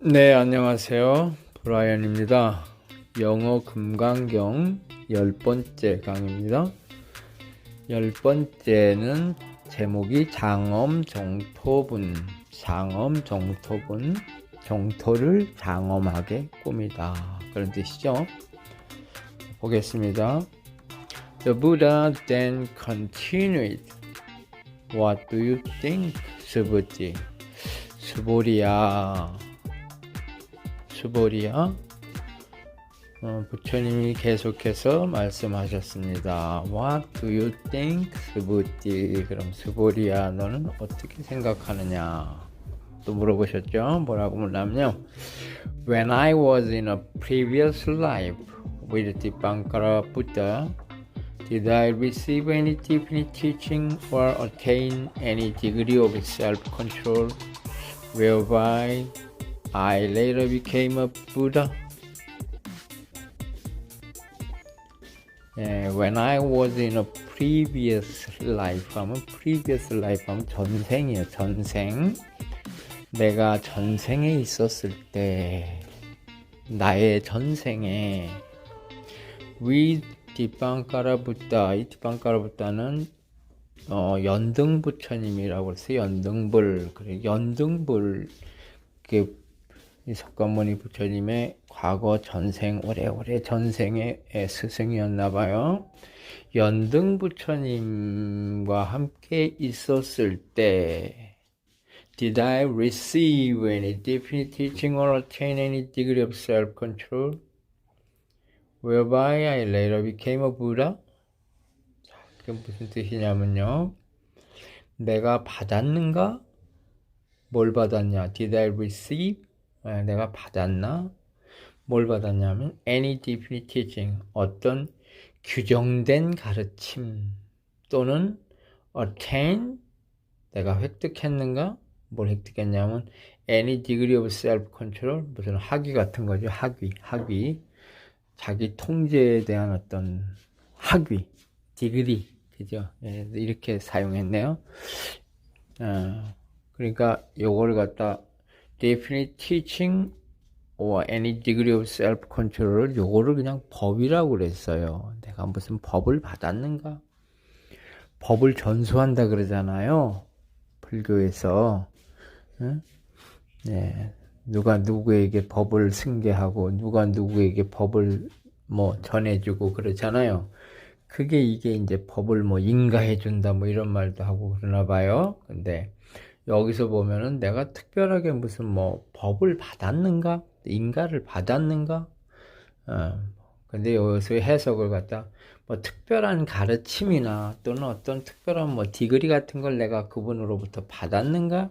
네, 안녕하세요. 브라이언입니다. 영어 금강경 10번째 강의입니다. 10번째는 제목이 장엄 정토분, 정토를 장엄하게 꾸미다. 그런 뜻이죠. 보겠습니다. The Buddha then continued. What do you think, 수부지? 수보리야. 부처님이 계속해서 말씀하셨습니다. What do you think, 수부지? 그럼 수보리야, 너는 어떻게 생각하느냐? 또 물어보셨죠? 뭐라고 물었냐면요. When I was in a previous life with Dipankara Buddha, did I receive any definite teaching or attain any degree of self-control whereby I later became a Buddha? When I was in a previous life 하면 전생이에요. 전생. 내가 전생에 있었을 때, 나의 전생에 with 디방카라 부다, 이 디방카라 부다는 연등 부처님이라고 했어요. 연등불. 그래, 연등불. 이 석가모니 부처님의 과거 전생, 오래오래 전생의 스승이었나 봐요. 연등 부처님과 함께 있었을 때 Did I receive any definite teaching or attain any degree of self-control whereby I later became a Buddha? 자, 그게 무슨 뜻이냐면요. 내가 받았는가? 뭘 받았냐? Did I receive? 내가 받았나? 뭘 받았냐면 any definite teaching, 어떤 규정된 가르침 또는 attain, 내가 획득했는가? 뭘 획득했냐면 any degree of self-control, 무슨 학위 같은 거죠. 학위. 자기 통제에 대한 어떤 학위, 디그리, 그죠? 이렇게 사용했네요. 그러니까 요걸 갖다 definite teaching or any degree of self-control을 요거를 그냥 법이라고 그랬어요. 내가 무슨 법을 받았는가? 법을 전수한다 그러잖아요. 불교에서. 응? 네. 누가 누구에게 법을 승계하고 누가 누구에게 법을 전해주고 그러잖아요. 그게 이게 이제 법을 인가해준다 이런 말도 하고 그러나 봐요. 근데 여기서 보면은 내가 특별하게 무슨 법을 받았는가? 인가를 받았는가? 근데 여기서 해석을 갖다 특별한 가르침이나 또는 어떤 특별한 디그리 같은 걸 내가 그분으로부터 받았는가?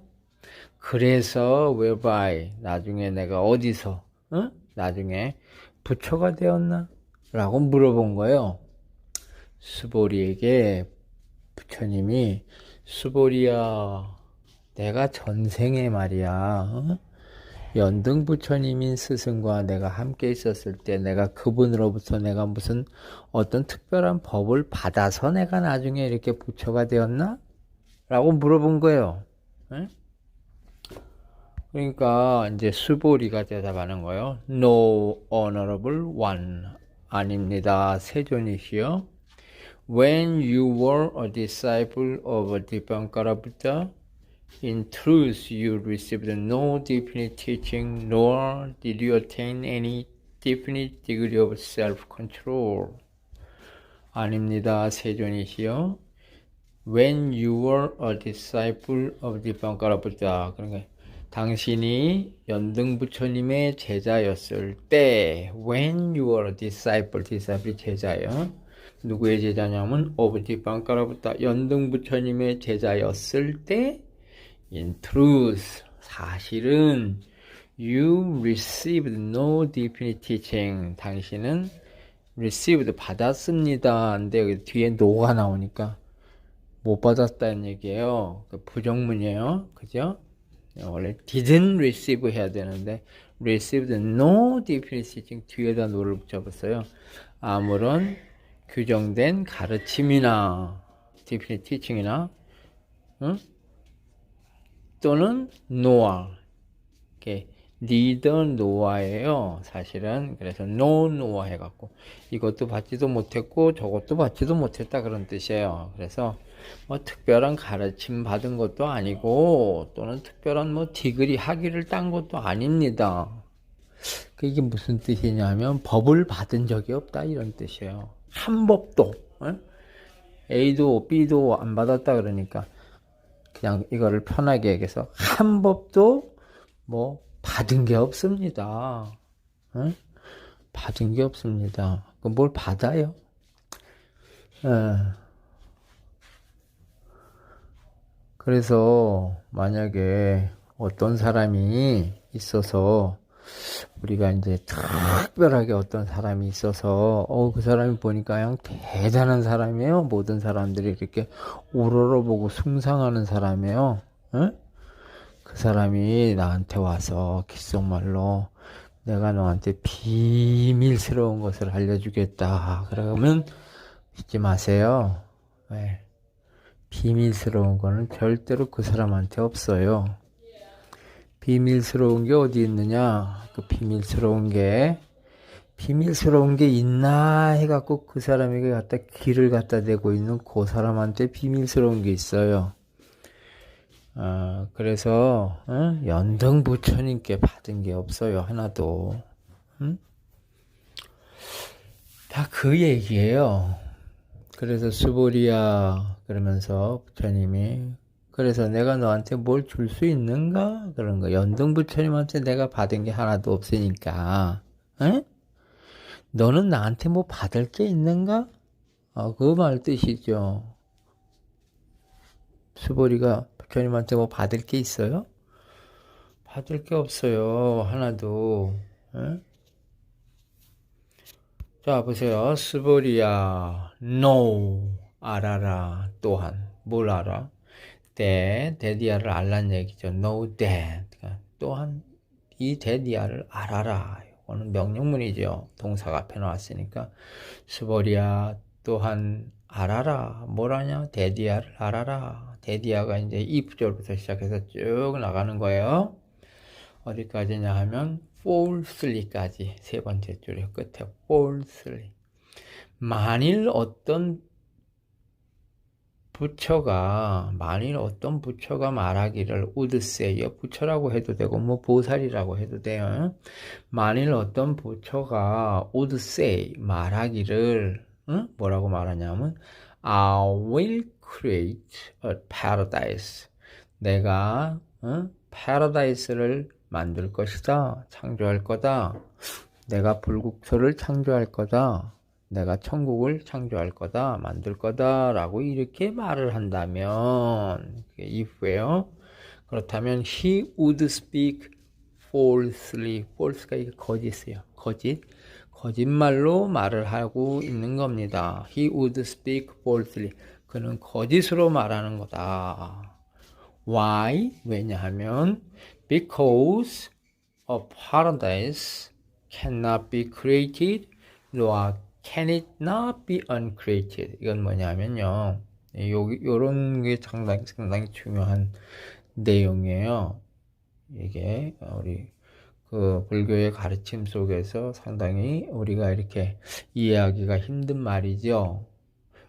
그래서 whereby 나중에 내가 어디서 나중에 부처가 되었나? 라고 물어본 거예요. 수보리에게 부처님이 수보리야, 내가 전생에 말이야, 연등 부처님인 스승과 내가 함께 있었을 때 내가 그분으로부터 내가 무슨 어떤 특별한 법을 받아서 내가 나중에 이렇게 부처가 되었나? 라고 물어본 거예요. 그러니까 이제 수보리가 대답하는 거예요. No, honorable one. 아닙니다. 세존이시여. When you were a disciple of Dipankara Buddha, in truth you received no definite teaching, nor did you attain any definite degree of self-control. 아닙니다. 세존이시여. When you were a disciple of Dipankara Buddha. 그러니까 당신이 연등 부처님의 제자였을 때, when you were a disciple이 제자요. 누구의 제자냐면 of Dipankara Buddha, 연등 부처님의 제자였을 때, in truth, 사실은 you received no definite teaching. 당신은 received, 받았습니다. 근데 여기 뒤에 no가 나오니까 못 받았다는 얘기예요. 부정문이에요. 그죠? 원래 didn't receive 해야 되는데 received no definite teaching 뒤에다 no를 붙여봤어요. 아무런 규정된 가르침이나 definite teaching이나 또는 no와 이렇게 neither nor예요. 사실은 그래서 no nor 해갖고 이것도 받지도 못했고 저것도 받지도 못했다 그런 뜻이에요. 그래서 뭐 특별한 가르침 받은 것도 아니고 또는 특별한 뭐 디그리 학위를 딴 것도 아닙니다. 이게 무슨 뜻이냐면 법을 받은 적이 없다 이런 뜻이에요. 한 법도 A도 B도 안 받았다 그러니까 그냥 이거를 편하게 얘기해서 한 법도 뭐 받은 게 없습니다. 받은 게 없습니다. 뭘 받아요? 그래서 만약에 어떤 사람이 있어서 우리가 이제 특별하게 어떤 사람이 있어서 그 사람이 보니까 그냥 대단한 사람이에요. 모든 사람들이 이렇게 우러러보고 숭상하는 사람이에요. 그 사람이 나한테 와서 귓속말로 내가 너한테 비밀스러운 것을 알려주겠다. 그러면 믿지 마세요. 네. 비밀스러운 거는 절대로 그 사람한테 없어요. 비밀스러운 게 어디 있느냐? 그 비밀스러운 게 있나 해갖고 그 사람에게 갖다 길을 갖다 대고 있는 그 사람한테 비밀스러운 게 있어요. 그래서 연등 부처님께 받은 게 없어요. 하나도. 다 그 얘기예요. 그래서 수보리야 그러면서 부처님이 그래서 내가 너한테 뭘 줄 수 있는가? 그런 거. 연등 부처님한테 내가 받은 게 하나도 없으니까. 너는 나한테 뭐 받을 게 있는가? 그 말 뜻이죠. 수보리가 부처님한테 뭐 받을 게 있어요? 받을 게 없어요. 하나도. 자, 보세요. 수보리야, no. 알아라. 또한. 뭘 알아? 데디아를 알란 얘기죠. know that. 또한 이 데디아를 알아라. 이거는 명령문이죠. 동사가 앞에 나왔으니까. 수보리야 또한 알아라. 뭐라냐? 데디아를 알아라. 데디아가 이제 이 구절부터 시작해서 쭉 나가는 거예요. 어디까지냐 하면 falsely까지 세 번째 줄의 끝에 falsely. 만일 어떤 부처가 말하기를 would say, 부처라고 해도 되고 뭐 보살이라고 해도 돼요. 만일 어떤 부처가 would say 말하기를 뭐라고 말하냐면 I will create a paradise. 내가 paradise를 만들 것이다. 창조할 거다. 내가 불국토를 창조할 거다. 내가 천국을 창조할 거다, 만들 거다 라고 이렇게 말을 한다면 if예요. 그렇다면 he would speak falsely. false가 이게 거짓이에요. 거짓말로 말을 하고 있는 겁니다. he would speak falsely. 그는 거짓으로 말하는 거다. why? 왜냐하면 because a paradise cannot be created nor can it not be uncreated. 이건 뭐냐면요. 요런 게 상당히 중요한 내용이에요. 이게 우리 그 불교의 가르침 속에서 상당히 우리가 이렇게 이해하기가 힘든 말이죠.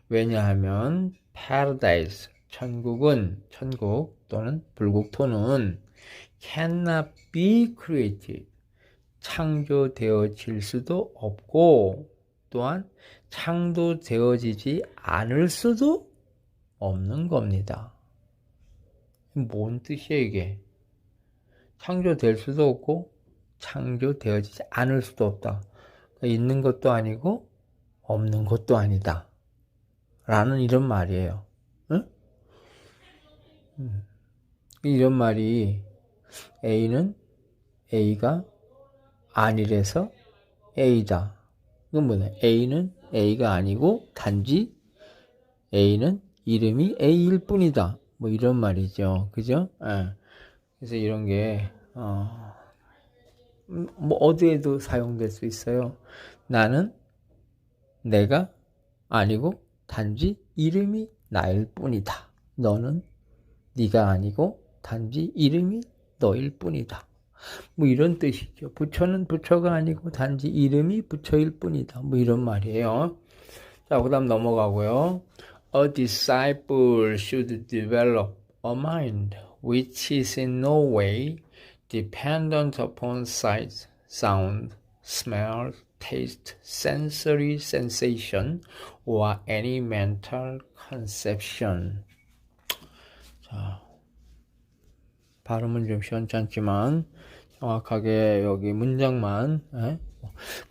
왜냐하면 paradise, 천국 또는 불국토는 cannot be created. 창조되어질 수도 없고 또한 창조되어지지 않을 수도 없는 겁니다. 뭔 뜻이에요 이게? 창조될 수도 없고 창조되어지지 않을 수도 없다. 있는 것도 아니고 없는 것도 아니다. 라는 이런 말이에요. 응? 이런 말이 A가 아니래서 A다. 이건 뭐냐? A는 A가 아니고 단지 A는 이름이 A일 뿐이다. 뭐 이런 말이죠. 그죠? 그래서 이런 게 뭐 어디에도 사용될 수 있어요. 나는 내가 아니고 단지 이름이 나일 뿐이다. 너는 네가 아니고 단지 이름이 너일 뿐이다. 뭐 이런 뜻이죠. 부처는 부처가 아니고 단지 이름이 부처일 뿐이다. 뭐 이런 말이에요. 자, 그 다음 넘어가고요. A disciple should develop a mind which is in no way dependent upon sight, sound, smell, taste, sensory sensation, or any mental conception. 자, 발음은 좀 시원찮지만 정확하게 여기 문장만.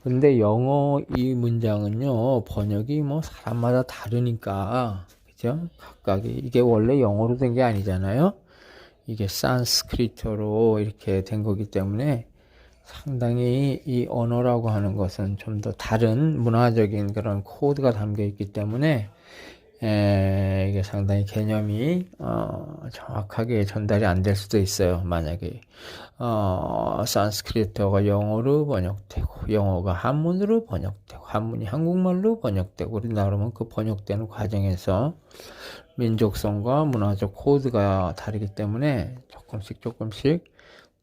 근데 영어 이 문장은요, 번역이 뭐 사람마다 다르니까, 그죠? 각각이 이게 원래 영어로 된 게 아니잖아요. 이게 산스크리트로 이렇게 된 거기 때문에 상당히 이 언어라고 하는 것은 좀 더 다른 문화적인 그런 코드가 담겨 있기 때문에 이게 상당히 개념이 정확하게 전달이 안 될 수도 있어요. 만약에 산스크리트어가 영어로 번역되고 영어가 한문으로 번역되고 한문이 한국말로 번역되고 그런다 그러면 그 번역되는 과정에서 민족성과 문화적 코드가 다르기 때문에 조금씩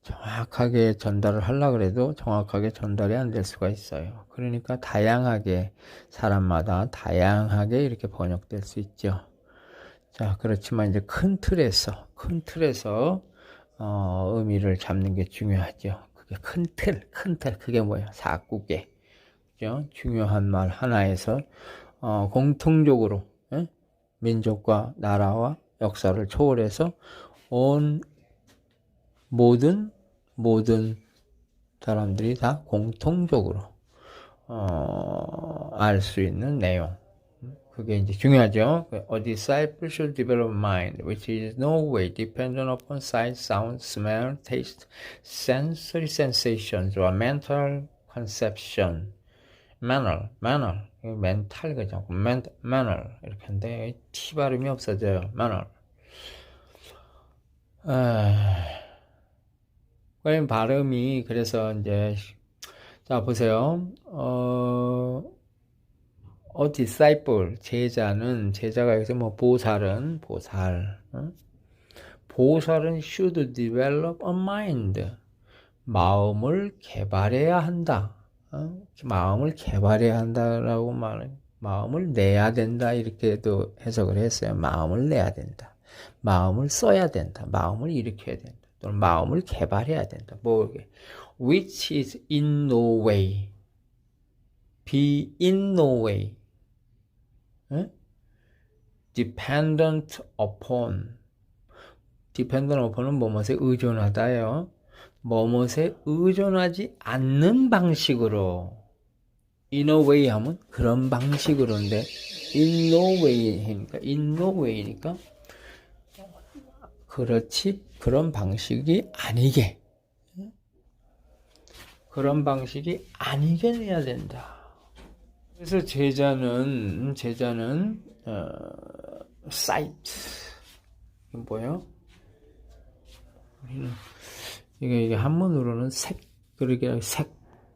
정확하게 전달을 하려고 해도 정확하게 전달이 안 될 수가 있어요. 그러니까 다양하게 사람마다 다양하게 이렇게 번역될 수 있죠. 자, 그렇지만 이제 큰 틀에서 의미를 잡는 게 중요하죠. 그게 큰 틀, 그게 뭐예요? 사구계. 그죠? 중요한 말 하나에서 공통적으로 민족과 나라와 역사를 초월해서 온 모든 사람들이 다 공통적으로 알 수 있는 내용. 그게 이제 중요하죠. A disciple should develop a mind which is no way dependent upon sight, sound, smell, taste, sensory sensations or mental conception. manner, 멘탈 그죠? manner 이렇게 하는데 T 발음이 없어져요. manner. 그럼 발음이 그래서 이제 자 보세요. disciple 제자가 여기서 뭐 보살은 should develop a mind 마음을 개발해야 한다. 마음을 개발해야 한다라고 말은 마음을 내야 된다 이렇게도 해석을 했어요. 마음을 내야 된다. 마음을 써야 된다. 마음을 일으켜야 된다. 또는 마음을 개발해야 된다. 모르게. Which is in no way. Be in no way. Dependent upon. Dependent upon은 뭐뭐에 의존하다요. 뭐뭐에 의존하지 않는 방식으로. In a way 하면 그런 방식으로인데 in no way니까 그렇지 그런 방식이 아니게 해야 된다. 그래서 제자는 sight 이게 뭐예요? 우리는 이게 한문으로는 색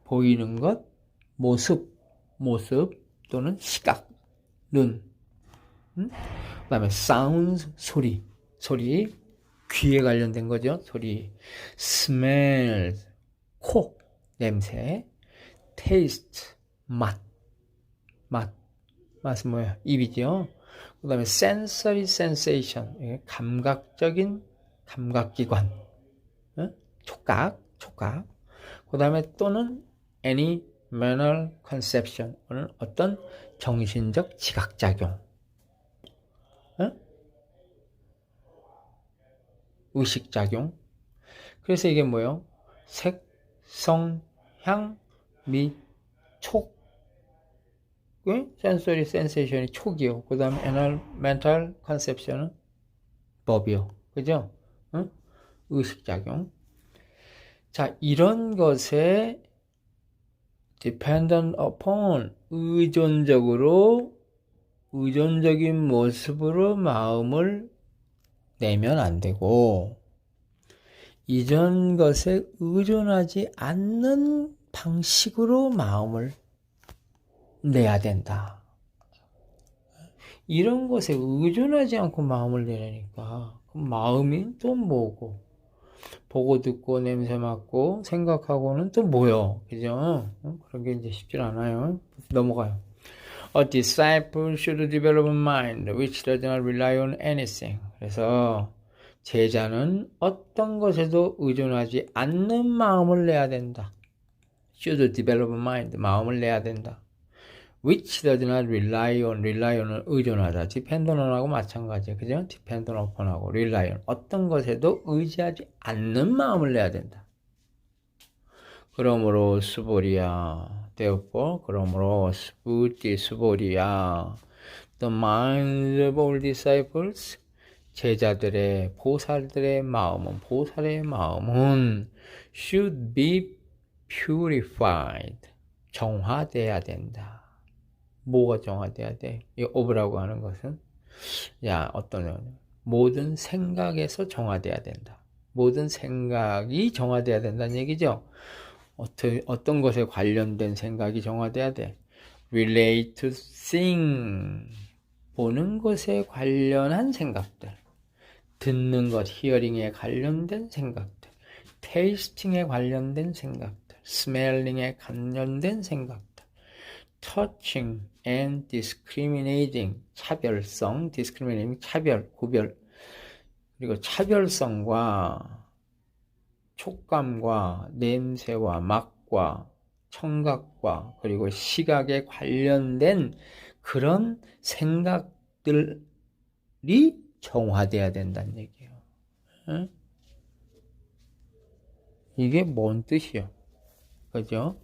보이는 것, 모습 또는 시각, 눈. 그다음에 sound 소리 귀에 관련된 거죠. 소리. smell 코 냄새. taste 맛은 뭐예요? 입이죠. 그다음에 sensory sensation 감각기관. 촉각. 그다음에 또는 any mental conception 어떤 정신적 지각작용. 의식작용. 그래서 이게 뭐예요? 색, 성, 향, 미, 촉. sensory sensation이 촉이요. 그 다음에 mental conception은 법이요. 그죠? 의식작용. 자, 이런 것에 dependent upon 의존적인 모습으로 마음을 내면 안 되고 이전 것에 의존하지 않는 방식으로 마음을 내야 된다. 이런 것에 의존하지 않고 마음을 내려니까 그럼 마음이 또 뭐고 보고 듣고 냄새 맡고 생각하고는 또 뭐요? 그죠? 그런 게 이제 쉽지 않아요. 넘어가요. A disciple should develop a mind which does not rely on anything. 그래서 제자는 어떤 것에도 의존하지 않는 마음을 내야 된다. Should develop a mind, 마음을 내야 된다. Which does not rely on은 의존하다. depend on하고 마찬가지예요. 그죠? depend upon하고 rely on. 어떤 것에도 의지하지 않는 마음을 내야 된다. 그러므로 스보리아. therefore, 그러므로 스보리아. The minds of all disciples, 제자들의, 보살의 마음은 should be purified. 정화돼야 된다. 뭐가 정화돼야 돼? 이 of라고 하는 것은 모든 생각에서 정화돼야 된다. 모든 생각이 정화돼야 된다는 얘기죠. 어떤 것에 관련된 생각이 정화돼야 돼? relate to thing, 보는 것에 관련한 생각들, 듣는 것, hearing에 관련된 생각들, tasting에 관련된 생각들, smelling에 관련된 생각들, touching and discriminating, 차별성, discriminating, 차별, 구별, 그리고 차별성과 촉감과 냄새와 맛과 청각과 그리고 시각에 관련된 그런 생각들이 정화돼야 된다는 얘기예요. 응? 이게 뭔 뜻이요? 그죠?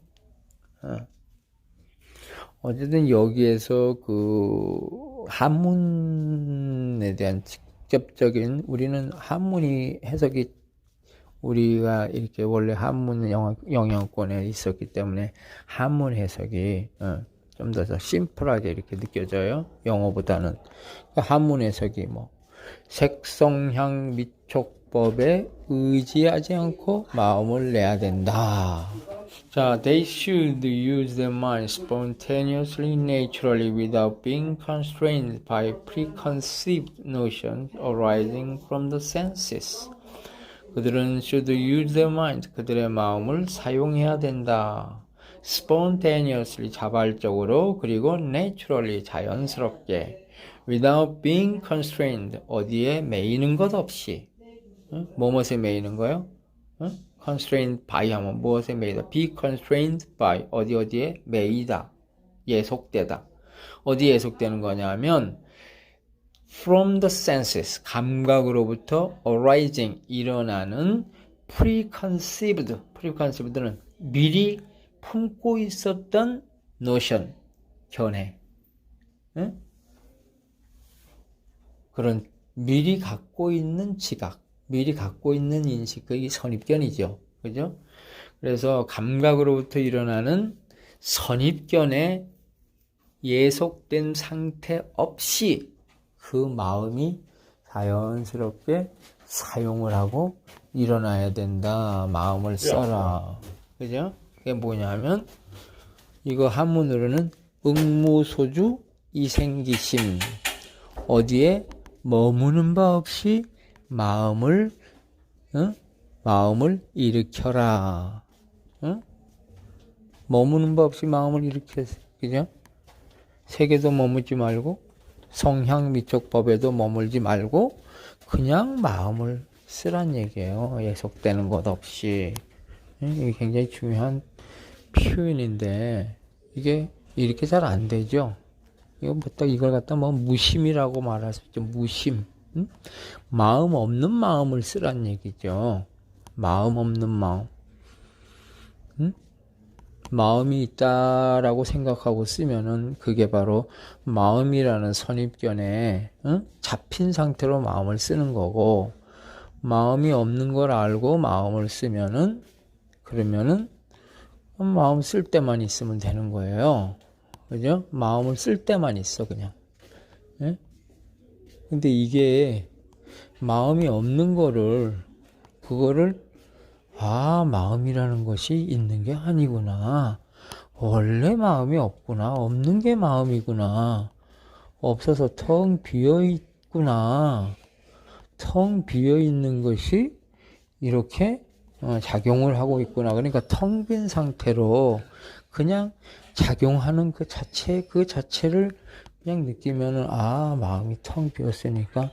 어쨌든 여기에서 그 한문에 대한 직접적인, 우리는 한문이 해석이, 우리가 이렇게 원래 한문 영향권에 있었기 때문에 한문 해석이 좀 더 심플하게 이렇게 느껴져요. 영어보다는. 한문 해석이 색성향 미촉법에 의지하지 않고 마음을 내야 된다. 자, they should use their mind spontaneously, naturally, without being constrained by preconceived notions arising from the senses. 그들은 should use their mind, 그들의 마음을 사용해야 된다. spontaneously, 자발적으로, 그리고 naturally, 자연스럽게, without being constrained, 어디에 매이는 것 없이. 무엇에 매이는 거요? constrained by 하면 무엇에 매이다? be constrained by, 어디에 매이다, 예속되다. 어디에 예속되는 거냐면 from the senses, 감각으로부터 arising, 일어나는 preconceived는 미리 품고 있었던 notion, 견해, 그런 미리 갖고 있는 지각, 미리 갖고 있는 인식, 그게 선입견이죠. 그죠? 그래서 감각으로부터 일어나는 선입견에 예속된 상태 없이 그 마음이 자연스럽게 사용을 하고 일어나야 된다. 마음을 써라. 그죠? 그게 뭐냐면, 이거 한문으로는 응무소주 이생기심, 어디에 머무는 바 없이 마음을 일으켜라. 머무는 바 없이 마음을 일으켜서, 그죠? 세계도 머물지 말고 성향 미촉법에도 머물지 말고 그냥 마음을 쓰란 얘기예요. 예속되는 것 없이. 이게 굉장히 중요한 표현인데 이게 이렇게 잘 안 되죠. 이걸 갖다 무심이라고 말할 수 있죠. 무심. 마음 없는 마음을 쓰란 얘기죠. 마음 없는 마음. 마음이 있다라고 생각하고 쓰면은 그게 바로 마음이라는 선입견에 잡힌 상태로 마음을 쓰는 거고, 마음이 없는 걸 알고 마음을 쓰면은, 그러면은 마음 쓸 때만 있으면 되는 거예요. 그죠? 마음을 쓸 때만 있어, 그냥. 예? 근데 이게 마음이 없는 거를, 그거를 마음이라는 것이 있는 게 아니구나. 원래 마음이 없구나. 없는 게 마음이구나. 없어서 텅 비어 있구나. 텅 비어 있는 것이 이렇게 작용을 하고 있구나. 그러니까 텅 빈 상태로 그냥 작용하는 그 자체를 그냥 느끼면은, 아, 마음이 텅 비었으니까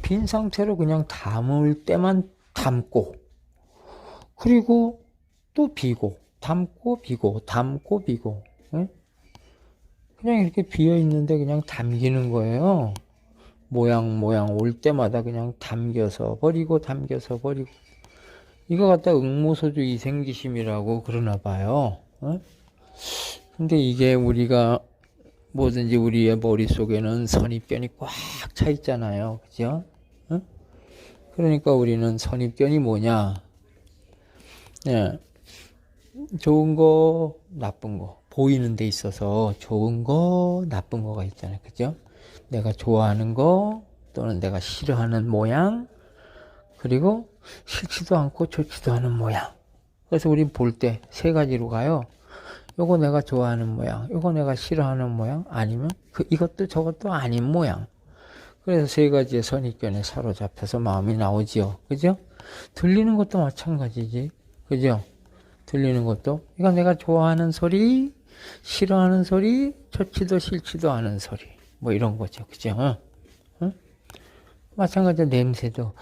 빈 상태로 그냥 담을 때만 담고, 그리고 또 비고, 담고 비고, 담고 비고, 예? 그냥 이렇게 비어 있는데 그냥 담기는 거예요. 모양 올 때마다 그냥 담겨서 버리고, 담겨서 버리고. 이거 갖다 응모소주 이생기심이라고 그러나 봐요. 어? 근데 이게 우리가 뭐든지 우리의 머릿속에는 선입견이 꽉 차 있잖아요. 그죠? 어? 그러니까 우리는 선입견이 뭐냐? 예. 좋은 거, 나쁜 거. 보이는 데 있어서 좋은 거, 나쁜 거가 있잖아요. 그죠? 내가 좋아하는 거, 또는 내가 싫어하는 모양, 그리고 싫지도 않고 좋지도 않은 모양. 그래서 우리 볼 때 세 가지로 가요. 요거 내가 좋아하는 모양, 요거 내가 싫어하는 모양, 아니면 이것도 저것도 아닌 모양. 그래서 세 가지의 선입견에 사로잡혀서 마음이 나오지요. 그죠? 들리는 것도 마찬가지지. 그죠? 들리는 것도. 이거 내가 좋아하는 소리, 싫어하는 소리, 좋지도 싫지도 않은 소리. 뭐 이런 거죠. 그죠? 응? 마찬가지로 냄새도,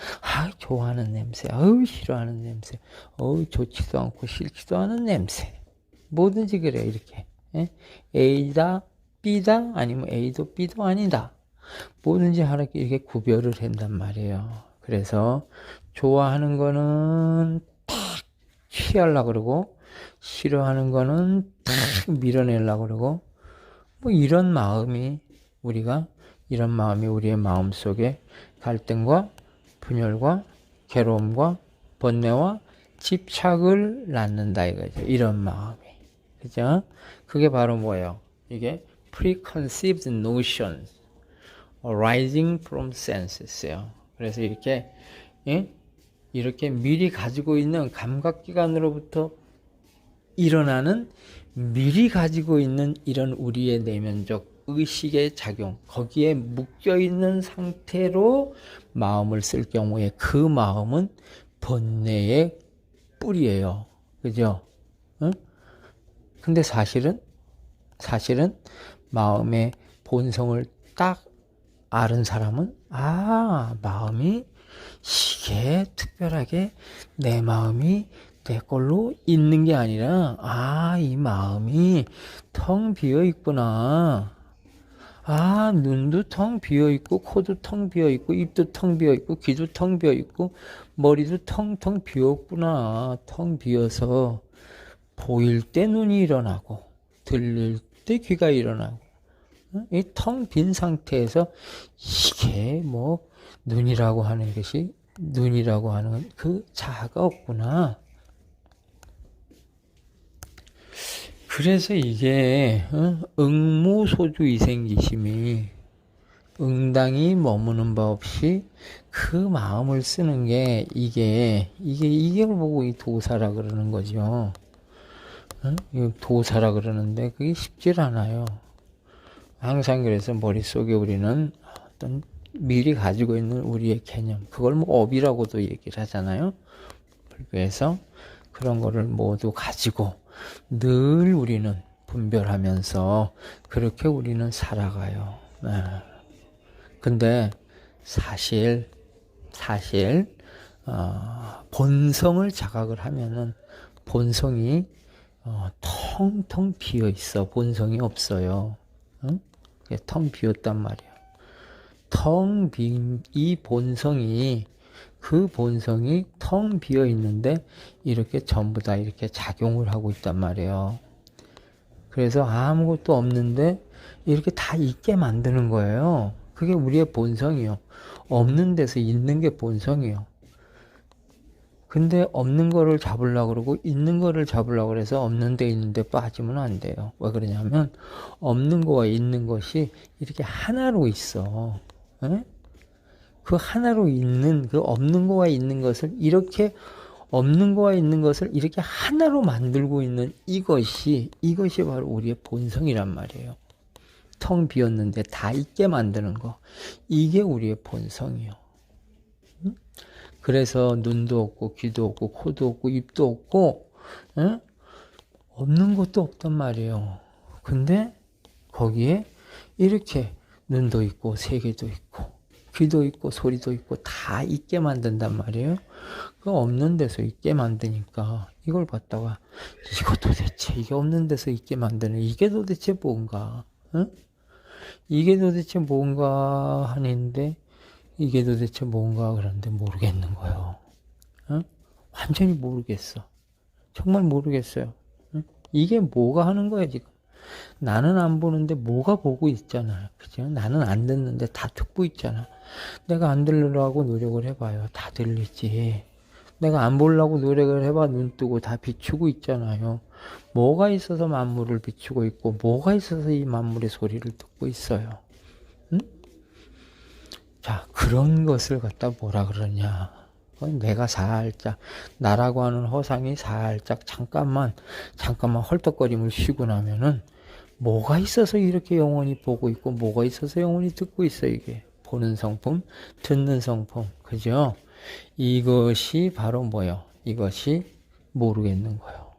좋아하는 냄새, 싫어하는 냄새, 좋지도 않고 싫지도 않은 냄새. 뭐든지 그래, 이렇게. 예? A다, B다, 아니면 A도 B도 아니다. 뭐든지 하나 이렇게 구별을 한단 말이에요. 그래서 좋아하는 거는 탁 취하려고 그러고, 싫어하는 거는 탁 밀어내려고 그러고, 뭐 이런 마음이 우리의 마음 속에 갈등과 분열과 괴로움과 번뇌와 집착을 낳는다 이거죠. 이런 마음이. 그죠? 그게 바로 뭐예요? 이게 preconceived notions arising from senses예요. 그래서 이렇게, 예? 이렇게 미리 가지고 있는 감각기관으로부터 일어나는 미리 가지고 있는 이런 우리의 내면적 의식의 작용, 거기에 묶여있는 상태로 마음을 쓸 경우에 그 마음은 번뇌의 뿌리예요. 그죠? 응? 근데 사실은 마음의 본성을 딱 아는 사람은, 마음이 이게 특별하게 내 마음이 내 걸로 있는 게 아니라, 이 마음이 텅 비어 있구나. 눈도 텅 비어 있고, 코도 텅 비어 있고, 입도 텅 비어 있고, 귀도 텅 비어 있고, 머리도 텅텅 비었구나. 텅 비어서 보일 때 눈이 일어나고, 들릴 때 귀가 일어나고, 이 텅 빈 상태에서 이게 뭐 눈이라고 하는 그 자아가 없구나. 그래서 이게 응모소주 이생기심이 응당이 머무는 바 없이 그 마음을 쓰는 게 이게 보고 이 도사라 그러는 거죠. 도사라 그러는데 그게 쉽질 않아요. 항상 그래서 머릿속에 우리는 어떤 미리 가지고 있는 우리의 개념, 그걸 뭐 업이라고도 얘기를 하잖아요. 불교에서 그런 거를 모두 가지고 늘 우리는 분별하면서 그렇게 우리는 살아가요. 근데 사실 본성을 자각을 하면은 본성이 텅텅 비어 있어. 본성이 없어요. 응? 텅 비었단 말이야. 텅 빈 이 본성이, 그 본성이 텅 비어 있는데 이렇게 전부 다 이렇게 작용을 하고 있단 말이에요. 그래서 아무것도 없는데 이렇게 다 있게 만드는 거예요. 그게 우리의 본성이요. 없는 데서 있는 게 본성이요. 근데 없는 거를 잡으려고 그러고 있는 거를 잡으려고 그래서 없는 데 있는 데 빠지면 안 돼요. 왜 그러냐면 없는 거와 있는 것이 이렇게 하나로 있어. 에? 그 하나로 있는 그 없는 거와 있는 것을 이렇게 하나로 만들고 있는 이것이 바로 우리의 본성이란 말이에요. 텅 비었는데 다 있게 만드는 거. 이게 우리의 본성이요. 그래서 눈도 없고 귀도 없고 코도 없고 입도 없고 에? 없는 것도 없단 말이에요. 근데 거기에 이렇게 눈도 있고 세계도 있고 귀도 있고 소리도 있고 다 있게 만든단 말이에요. 그 없는 데서 있게 만드니까 이걸 갖다가 이거 도대체 이게 없는 데서 있게 만드는 이게 도대체 뭔가? 응? 이게 도대체 뭔가 하는데 이게 도대체 뭔가 그런데 모르겠는 거예요. 응? 완전히 모르겠어. 정말 모르겠어요. 응? 이게 뭐가 하는 거야 지금? 나는 안 보는데 뭐가 보고 있잖아요. 그죠? 나는 안 듣는데 다 듣고 있잖아. 내가 안 들으려고 노력을 해봐요. 다 들리지. 내가 안 보려고 노력을 해봐 눈 뜨고 다 비추고 있잖아요. 뭐가 있어서 만물을 비추고 있고 뭐가 있어서 이 만물의 소리를 듣고 있어요. 응? 자, 그런 것을 갖다 뭐라 그러냐. 내가 살짝 나라고 하는 허상이 살짝 잠깐만 헐떡거림을 쉬고 나면은 뭐가 있어서 이렇게 영원히 보고 있고 뭐가 있어서 영원히 듣고 있어. 이게 보는 성품, 듣는 성품, 그죠? 이것이 바로 뭐요? 이것이 모르겠는 거요.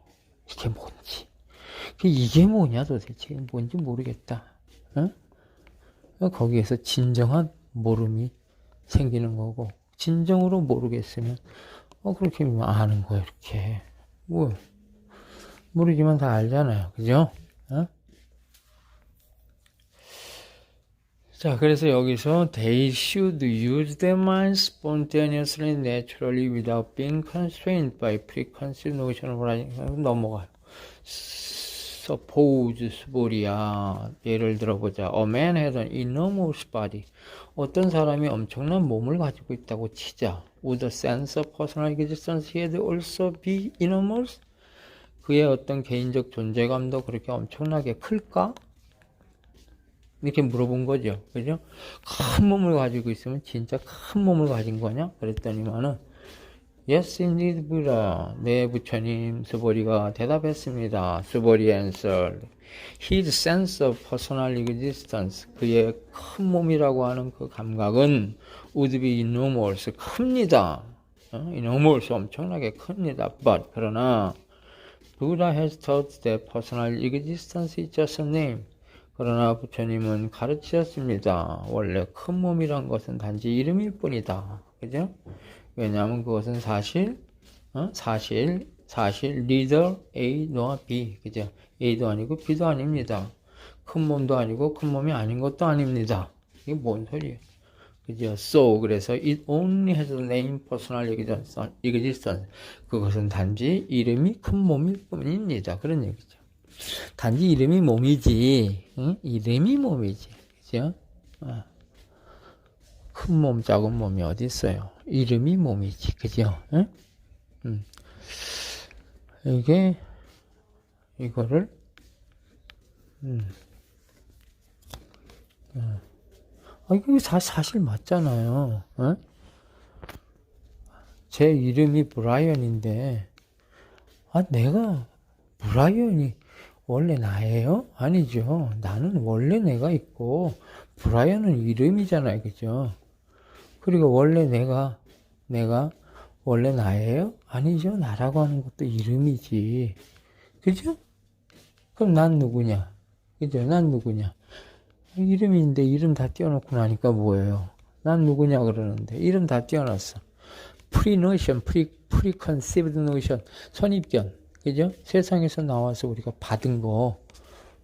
이게 뭔지. 이게 뭐냐 도대체. 뭔지 모르겠다. 응? 거기에서 진정한 모름이 생기는 거고, 진정으로 모르겠으면 그렇게 아는 거야. 이렇게 뭐 모르지만 다 알잖아요. 그죠? 어? 자, 그래서 여기서 they should use their minds spontaneously, naturally, without being constrained by preconceived notion of right. 넘어가요. Suppose 수보리야. 예를 들어보자. A man has an enormous body. 어떤 사람이 엄청난 몸을 가지고 있다고 치자. Would the sense of personal existence he had also be enormous? 그의 어떤 개인적 존재감도 그렇게 엄청나게 클까? 이렇게 물어본 거죠. 그죠? 큰 몸을 가지고 있으면 진짜 큰 몸을 가진 거냐? 그랬더니만은 Yes, indeed, Buddha. 네, 부처님. 수보리가 대답했습니다. 수보리 answered. His sense of personal existence. 그의 큰 몸이라고 하는 그 감각은 would be enormous. 큽니다. enormous. 엄청나게 큽니다. But, 그러나 Buddha has taught that personal existence is just a name. 그러나 부처님은 가르치셨습니다. 원래 큰 몸이란 것은 단지 이름일 뿐이다. 그죠? 왜냐하면 그것은 사실 neither A nor B. 그죠? A도 아니고 B도 아닙니다. 큰 몸도 아니고 큰 몸이 아닌 것도 아닙니다. 이게 뭔 소리예요? 그죠? So, 그래서 it only has a name, personal existence. 그것은 단지 이름이 큰 몸일 뿐입니다. 그런 얘기죠. 단지 이름이 몸이지, 응? 이름이 몸이지, 그죠? 큰 몸, 작은 몸이 어디 있어요? 이름이 몸이지, 그죠? 응? 이거를, 이게 사실 맞잖아요. 응? 제 이름이 브라이언인데, 내가 브라이언이 원래 나예요? 아니죠. 나는 원래 내가 있고 브라이언은 이름이잖아요. 그죠? 그리고 원래 내가 원래 나예요? 아니죠. 나라고 하는 것도 이름이지. 그죠? 그럼 난 누구냐? 그죠? 난 누구냐? 이름인데 이름 다 띄워놓고 나니까 뭐예요? 난 누구냐 그러는데 이름 다 띄워놨어. pre-notion, pre-conceived notion, 선입견. 그죠? 세상에서 나와서 우리가 받은 거,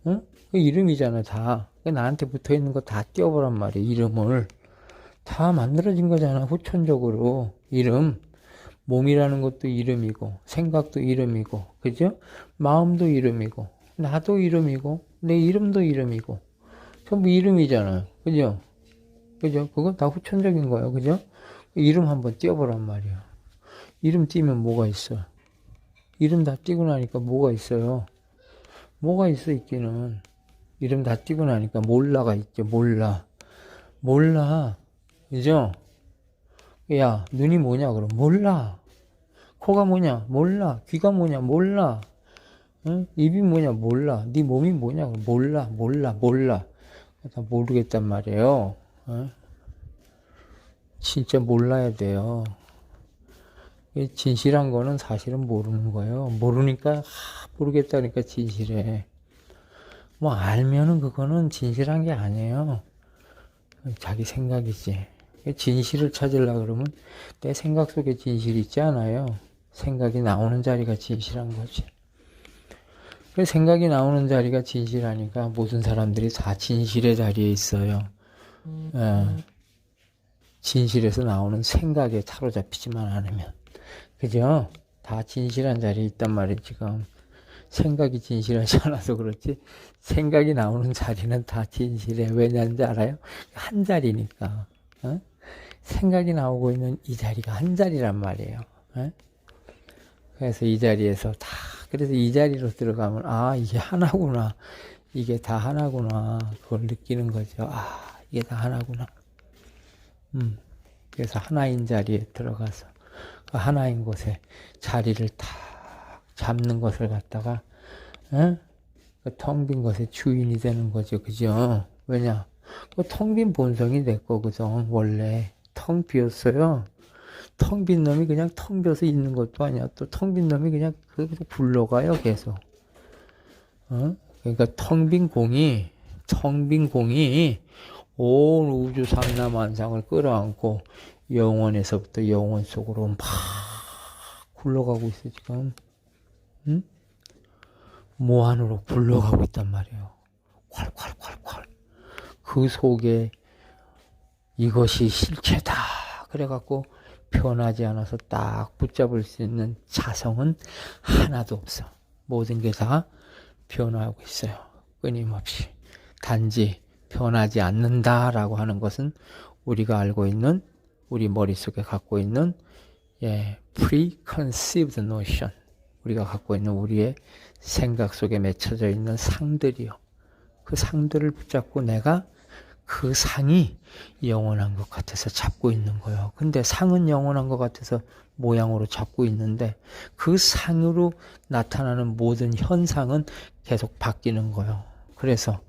응? 그 이름이잖아, 다. 나한테 붙어 있는 거 다 띄워보란 말이야, 이름을. 다 만들어진 거잖아, 후천적으로. 이름. 몸이라는 것도 이름이고, 생각도 이름이고, 그죠? 마음도 이름이고, 나도 이름이고, 내 이름도 이름이고. 전부 이름이잖아요. 그죠? 그죠? 그거 다 후천적인 거예요. 그죠? 이름 한번 띄워보란 말이야. 이름 띄면 뭐가 있어? 이름 다 띄고 나니까 뭐가 있어요? 뭐가 있어, 있기는. 이름 다 띄고 나니까 몰라가 있죠, 몰라. 몰라. 그죠? 야, 눈이 뭐냐, 그럼? 몰라. 코가 뭐냐? 몰라. 귀가 뭐냐? 몰라. 응? 입이 뭐냐? 몰라. 네 몸이 뭐냐? 몰라. 다 모르겠단 말이에요. 응? 진짜 몰라야 돼요. 이 진실한 거는 사실은 모르는 거예요. 모르니까 모르겠다니까 진실해. 뭐 알면은 그거는 진실한 게 아니에요. 자기 생각이지. 진실을 찾으려고 그러면 내 생각 속에 진실이 있지 않아요. 생각이 나오는 자리가 진실한 거지. 그 생각이 나오는 자리가 진실하니까 모든 사람들이 다 진실의 자리에 있어요. 진실에서 나오는 생각에 사로잡히지만 않으면. 그죠? 다 진실한 자리에 있단 말이에요, 지금. 생각이 진실하지 않아서 그렇지, 생각이 나오는 자리는 다 진실해. 왜냐는지 알아요? 한 자리니까. 생각이 나오고 있는 이 자리가 한 자리란 말이에요. 그래서 이 자리에서 다, 그래서 이 자리로 들어가면, 아, 이게 하나구나. 이게 다 하나구나. 그걸 느끼는 거죠. 아, 이게 다 하나구나. 그래서 하나인 자리에 들어가서, 그 하나인 곳에 자리를 딱 잡는 것을 갖다가, 그 텅 빈 것의 주인이 되는 거죠. 그죠? 왜냐? 그 텅 빈 본성이 내 거거든. 원래 텅 비었어요. 텅 빈 놈이 그냥 텅 비어서 있는 것도 아니야. 또 텅 빈 놈이 그냥 계속 굴러가요. 계속. 그러니까 텅 빈 공이 온 우주 삼라만상을 끌어안고 영원에서부터 영원 속으로 막 굴러가고 있어 지금. 무한으로 굴러가고 있단 말이에요. 콸콸콸콸. 그 속에 이것이 실체다 그래갖고 변하지 않아서 딱 붙잡을 수 있는 자성은 하나도 없어. 모든 게 다 변화하고 있어요. 끊임없이. 단지 변하지 않는다라고 하는 것은 우리가 알고 있는, 우리 머릿속에 갖고 있는 preconceived notion, 우리가 갖고 있는 우리의 생각 속에 맺혀져 있는 상들이요. 그 상들을 붙잡고 내가 그 상이 영원한 것 같아서 잡고 있는 거예요. 근데 상은 영원한 것 같아서 모양으로 잡고 있는데 그 상으로 나타나는 모든 현상은 계속 바뀌는 거예요. 그래서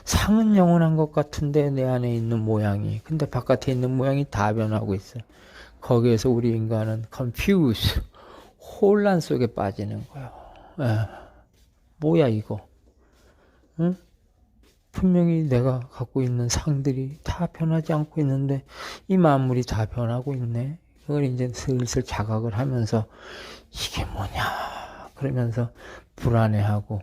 상은 영원한 것 같은데 내 안에 있는 모양이, 근데 바깥에 있는 모양이 다 변하고 있어요. 거기에서 우리 인간은 confuse, 혼란 속에 빠지는 거예요. 뭐야 이거? 응? 분명히 내가 갖고 있는 상들이 다 변하지 않고 있는데 이 만물이 다 변하고 있네. 그걸 이제 슬슬 자각을 하면서 이게 뭐냐 그러면서 불안해하고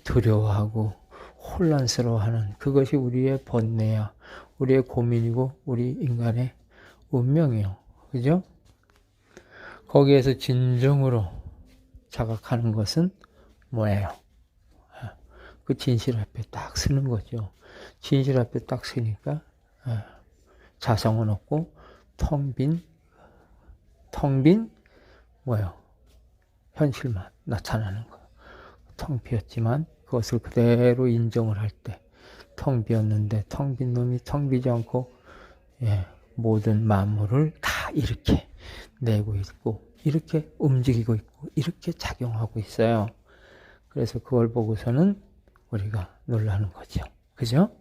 두려워하고 혼란스러워하는 그것이 우리의 번뇌야. 우리의 고민이고 우리 인간의 운명이요. 그죠? 거기에서 진정으로 자각하는 것은 뭐예요? 그 진실 앞에 딱 서는 거죠. 진실 앞에 딱 서니까 자성은 없고 텅 빈 뭐예요? 현실만 나타나는 거예요. 텅 비었지만 그것을 그대로 인정을 할 때 텅 비었는데 텅 빈 놈이 텅 비지 않고 모든 만물을 다 이렇게 내고 있고 이렇게 움직이고 있고 이렇게 작용하고 있어요. 그래서 그걸 보고서는 우리가 놀라는 거죠. 그죠?